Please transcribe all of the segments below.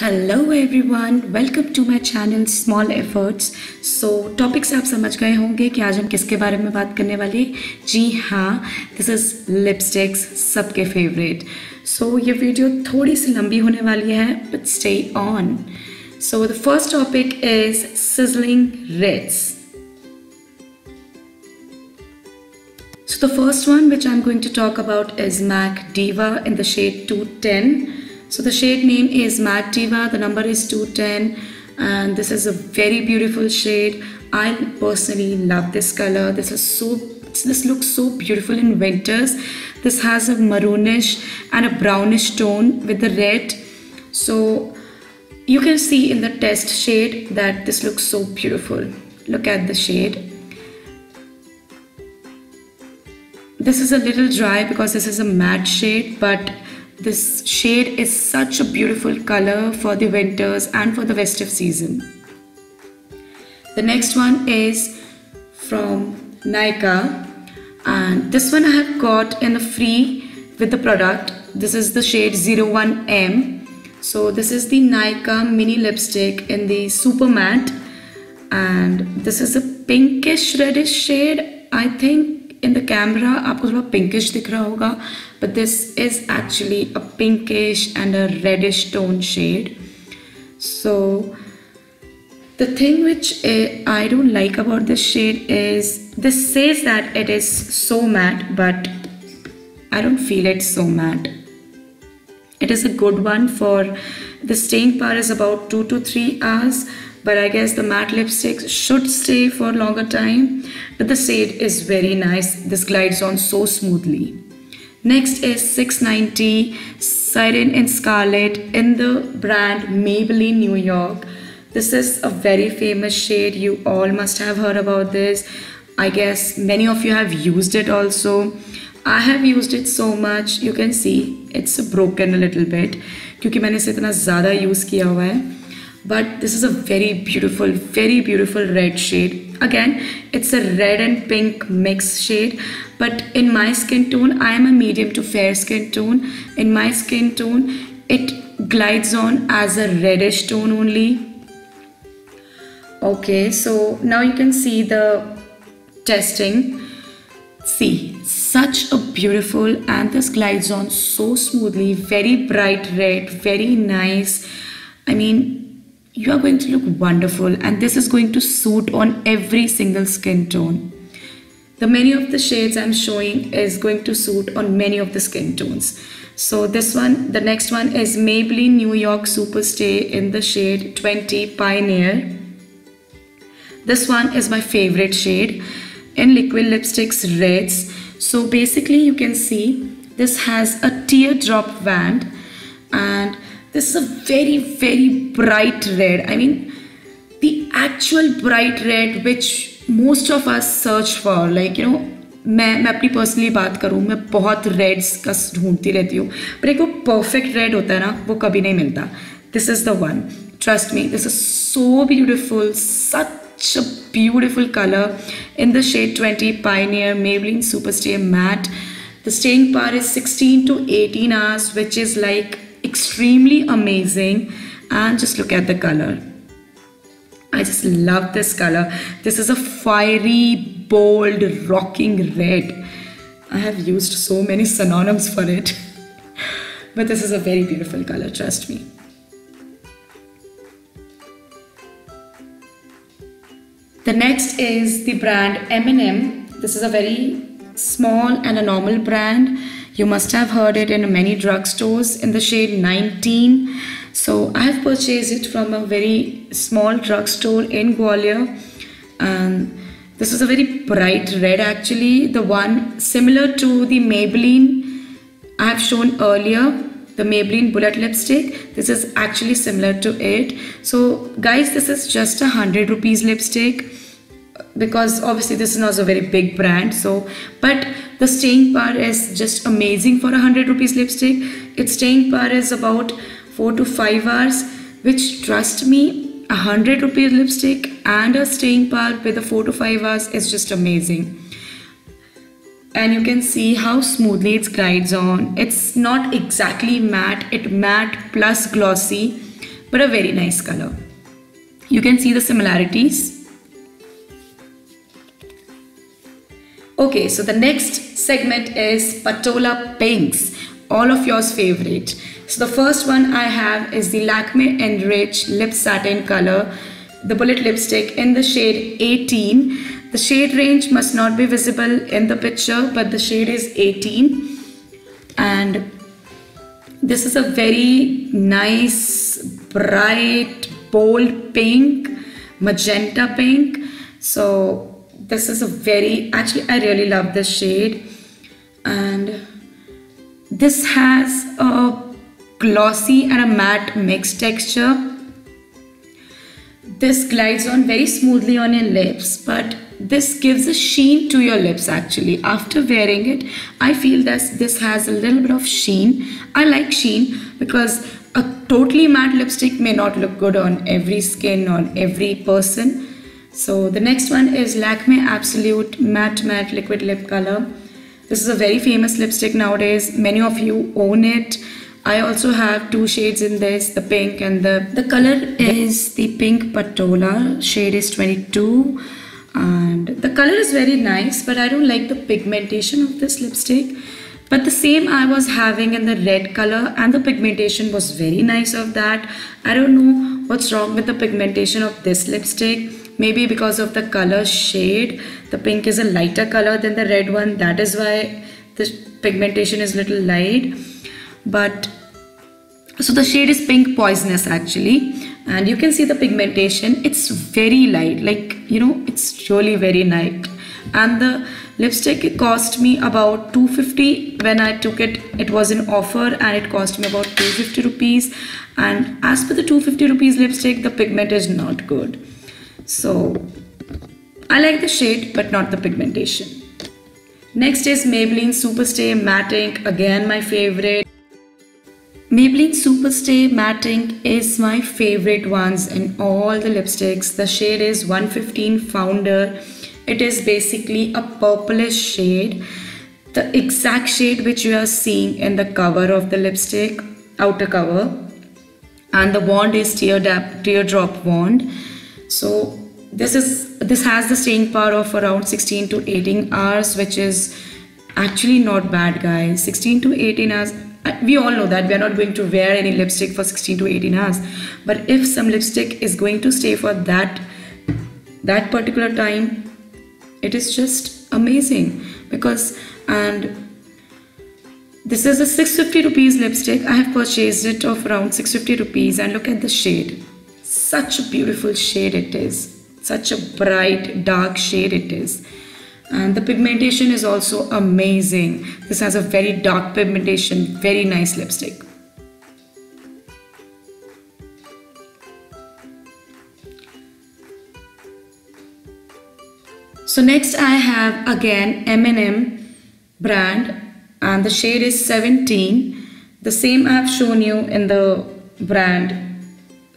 Hello everyone, welcome to my channel small efforts. So topic से आप समझ गए होंगे कि आज हम किसके बारे में बात करने वाले। जी हाँ, दिस इज़ लिपस्टिक्स, सबके फेवरेट। सो ये वीडियो थोड़ी सी लंबी होने वाली है, but stay on. So the first topic is sizzling reds. So the first one which I'm going to talk about is MAC Diva in the shade 210. So the shade name is MAC Diva, the number is 210, and this is a very beautiful shade. I personally love this color. This looks so beautiful in winters. This has a maroonish and a brownish tone with the red. So you can see in the test shade that this looks so beautiful. Look at the shade. This is a little dry because this is a matte shade, but this shade is such a beautiful color for the winters and for the festive season. The next one is from Nykaa, and this one I have got in the free with the product. This is the shade 01M. So this is the Nykaa mini lipstick in the super matte, and this is a pinkish reddish shade. I think in the camera आपको थोड़ा pinkish दिख रहा होगा, but this is actually a pinkish and a reddish tone shade. So the thing which I don't like about this shade is this says that it is so matte, but I don't feel it so matte. It is a good one for the staying power is about 2 to 3 hours, but I guess the matte lipsticks should stay for longer time. But the shade is very nice. This glides on so smoothly. Next is 690 Siren in Scarlet in the brand Maybelline New York. This is a very famous shade. You all must have heard about this. I guess many of you have used it also. I have used it so much. You can see it's broken a little bit क्योंकि मैंने इसे इतना ज़्यादा use किया हुआ है. But this is a very beautiful red shade. Again, it's a red and pink mix shade, but in my skin tone, I am a medium to fair skin tone. In my skin tone, it glides on as a reddish tone only. Okay, so now you can see the testing. See, such a beautiful, and this glides on so smoothly. Very bright red, very nice. I mean, you are going to look wonderful, and this is going to suit on every single skin tone. The many of the shades I'm showing is going to suit on many of the skin tones. So this one, the next one is Maybelline New York Superstay in the shade 20 Pioneer. This one is my favorite shade in liquid lipsticks reds. So basically you can see this has a teardrop wand, and this is a very bright red. I mean, the actual bright red which most of us search for. Like, you know, मैं अपनी personally बात करूँ, मैं बहुत Reds का ढूंढती रहती हूँ, पर एक वो परफेक्ट रेड होता है ना, वो कभी नहीं मिलता. This is the one. Trust me, this is so beautiful. Such a beautiful color in the shade 20 Pioneer Maybelline Superstay Matte. The staying power is 16 to 18 hours, which is like extremely amazing. And just look at the color. I just love this color. This is a fiery, bold, rocking red. I have used so many synonyms for it. But this is a very beautiful color, trust me. The next is the brand M&M. This is a very small and a normal brand. You must have heard it in many drugstores in the shade 19. So I have purchased it from a very small drugstore in Gwalior, and this is a very bright red actually. The one similar to the Maybelline I have shown earlier, the Maybelline Bullet Lipstick. This is actually similar to it. So guys, this is just 100 rupees lipstick, because obviously this is not a very big brand. So, but the staying power is just amazing for 100 rupees lipstick. Its staying power is about 4 to 5 hours, which, trust me, 100 rupees lipstick and a staying power with a 4 to 5 hours is just amazing. And you can see how smoothly it glides on. It's not exactly matte, it's matte plus glossy. but a very nice color. You can see the similarities. Okay, so the next segment is Patola Pinks, all of yours favorite. So the first one I have is the Lakme Enrich Lip Satin color, the bullet lipstick in the shade 18. The shade range must not be visible in the picture, but the shade is 18. And this is a very nice, bright, bold pink, magenta pink. So this is a very, actually I really love this shade. And this has a glossy and a matte mixed texture. This glides on very smoothly on your lips, but this gives a sheen to your lips actually. After wearing it, I feel that this has a little bit of sheen. I like sheen because a totally matte lipstick may not look good on every skin, on every person. So the next one is Lakme Absolute Matte Liquid Lip Color. This is a very famous lipstick nowadays. Many of you own it. I also have two shades in this, the pink and the color is the pink Patola. Shade is 22. And the color is very nice, but I don't like the pigmentation of this lipstick. But the same I was having in the red color, and the pigmentation was very nice of that. I don't know what's wrong with the pigmentation of this lipstick. Maybe because of the color shade. The pink is a lighter color than the red one. That is why the pigmentation is little light. But so the shade is Pink Poisonous actually, and you can see the pigmentation. It's very light, like, you know, it's really very light. And the lipstick cost me about 250 when I took it. It was in offer and it cost me about 250 rupees. And as per the 250 rupees lipstick, the pigment is not good. So I like the shade but not the pigmentation. Next is Maybelline Superstay Matte Ink, again my favorite. Maybelline Superstay Matte Ink is my favorite ones in all the lipsticks. The shade is 115 Founder. It is basically a purplish shade, the exact shade which you are seeing in the cover of the lipstick, outer cover. And the wand is teardrop wand. So this has the staying power of around 16 to 18 hours, which is actually not bad, guys. 16 to 18 hours. We all know that we are not going to wear any lipstick for 16 to 18 hours. But if some lipstick is going to stay for that particular time, it is just amazing. And this is a 650 rupees lipstick. I have purchased it of around 650 rupees, and look at the shade. Such a beautiful shade it is. Such a bright dark shade it is. And the pigmentation is also amazing. This has a very dark pigmentation, very nice lipstick. So next I have again M&M brand, and the shade is 17. The same I have shown you in the brand,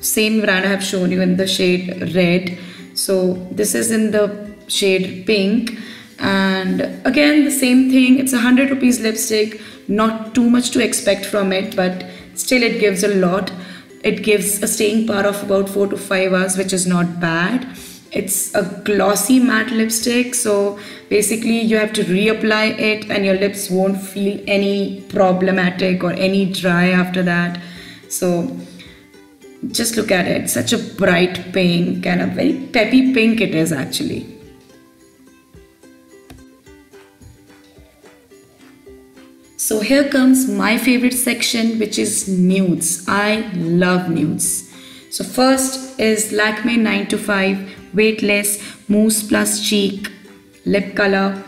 same brand I have shown you in the shade red. So this is in the shade pink. And again the same thing, it's a 100 rupees lipstick, not too much to expect from it, but still it gives a lot. It gives a staying power of about 4 to 5 hours, which is not bad. It's a glossy matte lipstick, so basically you have to reapply it and your lips won't feel any problematic or any dry after that. So just look at it, such a bright pink and a very peppy pink it is actually. So here comes my favorite section, which is nudes. I love nudes. So first is Lakme 925 Weightless Mousse Plus Cheek Lip Color,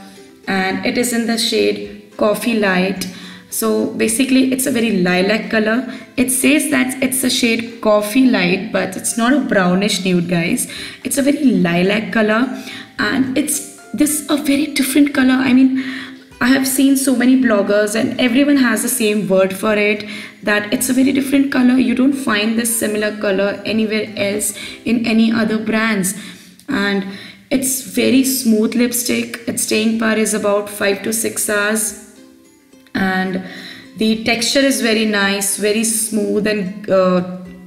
and it is in the shade Coffee Light. So basically it's a very lilac color. It says that it's a shade Coffee Light, but it's not a brownish nude, guys. It's a very lilac color, and it's a very different color. I mean, I have seen so many bloggers and everyone has the same word for it, that it's a very different color. You don't find this similar color anywhere else in any other brands. And it's very smooth lipstick. Its staying power is about 5 to 6 hours. And the texture is very nice, very smooth and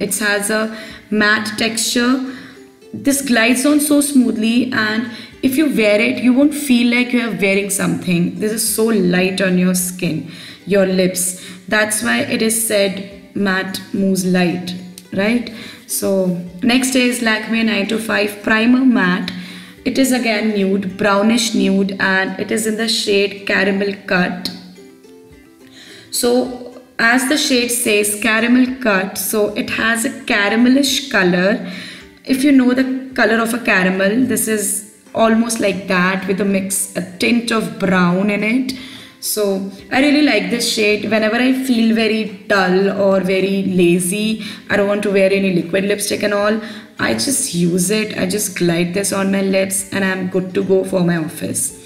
It has a matte texture. This glides on so smoothly, and if you wear it, you won't feel like you are wearing something. This is so light on your skin, your lips. That's why it is said matte mousse light, right? So next is Lakme 925 Primer Matte. It is again nude, brownish nude, and it is in the shade Caramel Cut. So as the shade says caramel cut, so it has a caramelish color. If you know the color of a caramel, this is almost like that with a tint of brown in it. So I really like this shade. Whenever I feel very dull or very lazy, I don't want to wear any liquid lipstick and all, I just use it. I just glide this on my lips and I'm good to go for my office.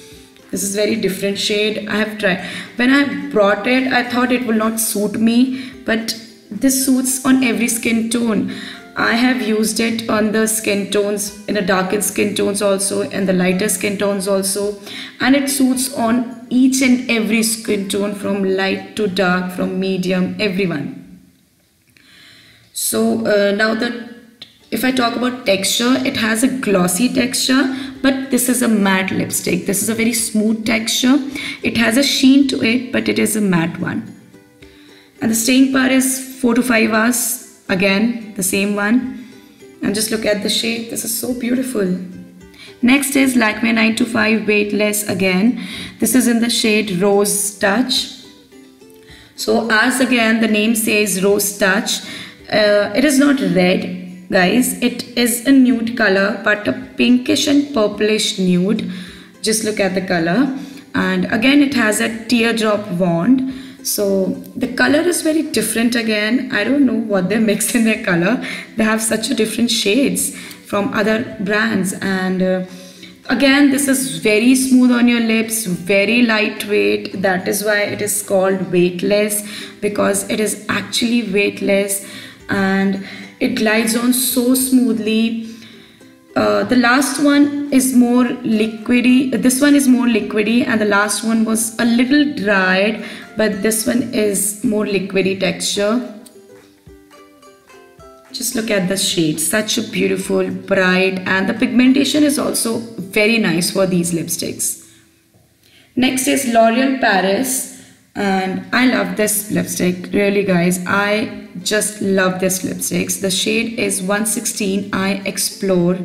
This is very different shade. I have tried. When I brought it, I thought it will not suit me, but this suits on every skin tone. I have used it on the skin tones, in the darkened skin tones also, and the lighter skin tones also, and it suits on each and every skin tone, from light to dark, from medium, everyone. So now if I talk about texture, it has a glossy texture, but this is a matte lipstick. This is a very smooth texture. It has a sheen to it, but it is a matte one. And the staying power is 4 to 5 hours. Again, the same one. And just look at the shade. This is so beautiful. Next is Lakme 925 Weightless again. This is in the shade Rose Touch. So as again the name says, Rose Touch. It is not red, guys. It is a nude color, but a pinkish and purplish nude. Just look at the color. And again, it has a teardrop wand. So the color is very different again. I don't know what they mix in their color. They have such a different shades from other brands. And again, this is very smooth on your lips, very lightweight. That is why it is called weightless, because it is actually weightless and it glides on so smoothly. The last one is more liquidy. This one is more liquidy, and the last one was a little dried, but this one is more liquidy texture. Just look at the shade. Such a beautiful, bright, and the pigmentation is also very nice for these lipsticks. Next is L'Oreal Paris, and I love this lipstick. Really, guys, I just love this lipstick. The shade is 116 I Explore,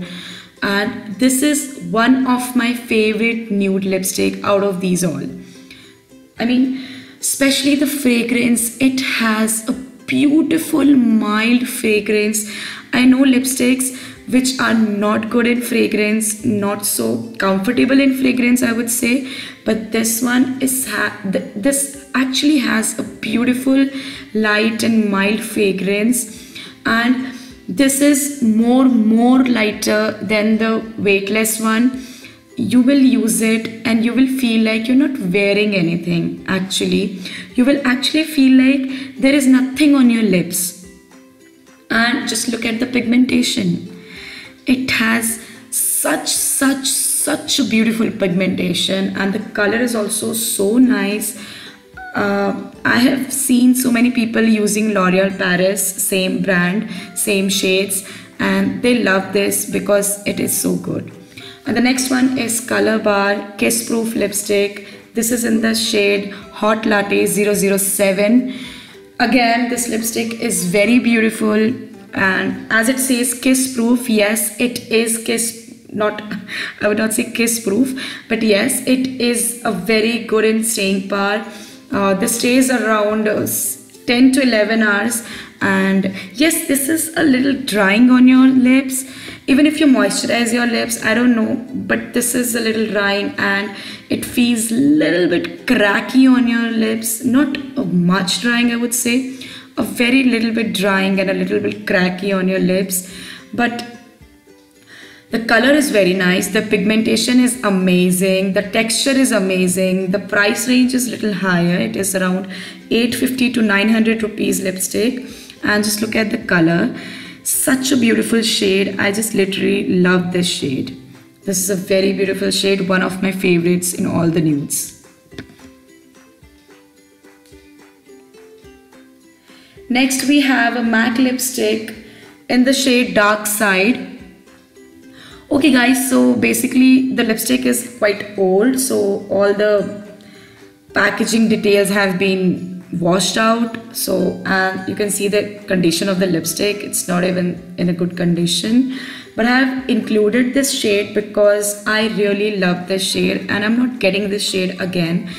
and this is one of my favorite nude lipstick out of these all. I mean, especially the fragrance. It has a beautiful mild fragrance. I know lipsticks which are not good in fragrance, not so comfortable in fragrance, I would say, but this one is this actually has a beautiful light and mild fragrance, and this is more lighter than the weightless one. You will use it and you will feel like you're not wearing anything. Actually, you will actually feel like there is nothing on your lips. And just look at the pigmentation. It has such a beautiful pigmentation, and the color is also so nice. I have seen so many people using L'Oreal Paris, same brand, same shades, and they love this because it is so good. And the next one is Color Bar Kiss Proof Lipstick. This is in the shade Hot Latte 007. Again, this lipstick is very beautiful, and as it says kiss proof, yes, it is I would not say kiss proof, but yes, it is a very good in staying power. This stays around 10 to 11 hours, and yes, this is a little drying on your lips. Even if you moisturize your lips, I don't know, but this is a little drying and it feels a little bit cracky on your lips. Not much drying, I would say. A very little bit drying and a little bit cracky on your lips. But the color is very nice. The pigmentation is amazing. The texture is amazing. The price range is a little higher. It is around 850 to 900 rupees lipstick. And just look at the color. Such a beautiful shade. I just literally love this shade. This is a very beautiful shade, one of my favorites in all the nudes. Next we have a MAC lipstick in the shade Dark Side. Okay guys, so basically the lipstick is quite old, so all the packaging details have been washed out. So, and you can see the condition of the lipstick, it's not even in a good condition. But I have included this shade because I really love this shade, and I'm not getting this shade again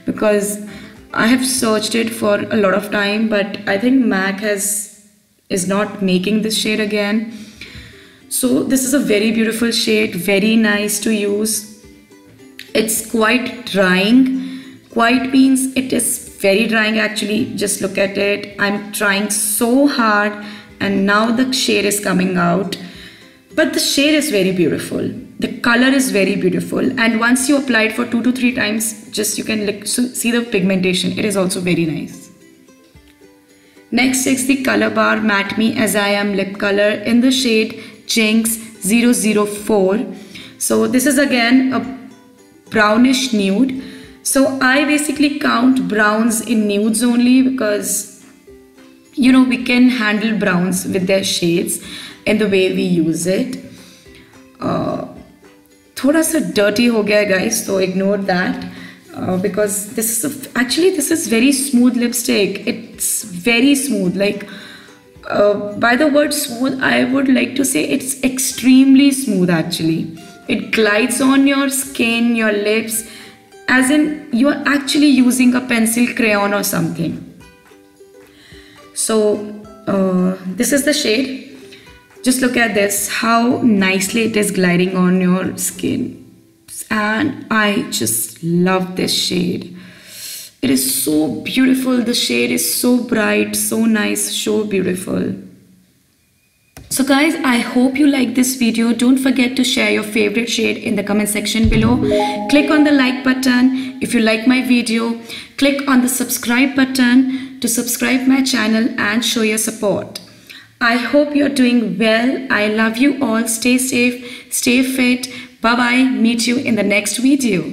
because I have searched it for a lot of time, but I think MAC is not making this shade again. So this is a very beautiful shade, very nice to use. It's quite drying. Quite means it is very drying actually. Just look at it. I'm trying so hard and now the shade is coming out. But the shade is very beautiful. The color is very beautiful, and once you apply it for 2 to 3 times, just you can see the pigmentation. It is also very nice. Next is the Color Bar Matte Me As I Am lip color in the shade Jinx 004. So this is again a brownish nude. So I basically count browns in nudes only because we can handle browns with their shades in the way we use it. थोड़ा सा dirty हो गया guys, so ignore that because this is very smooth lipstick. It's very smooth. Like by the word smooth, I would like to say it's extremely smooth actually. It glides on your skin, your lips, as in you are actually using a pencil crayon or something. So this is the shade. Just look at this, how nicely it is gliding on your skin. And I just love this shade. It is so beautiful. The shade is so bright, so nice, so beautiful. So guys, I hope you like this video. Don't forget to share your favorite shade in the comment section below. Click on the like button if you like my video. Click on the subscribe button to subscribe my channel and show your support. I hope you're doing well. I love you all. Stay safe, stay fit. Bye bye. Meet you in the next video.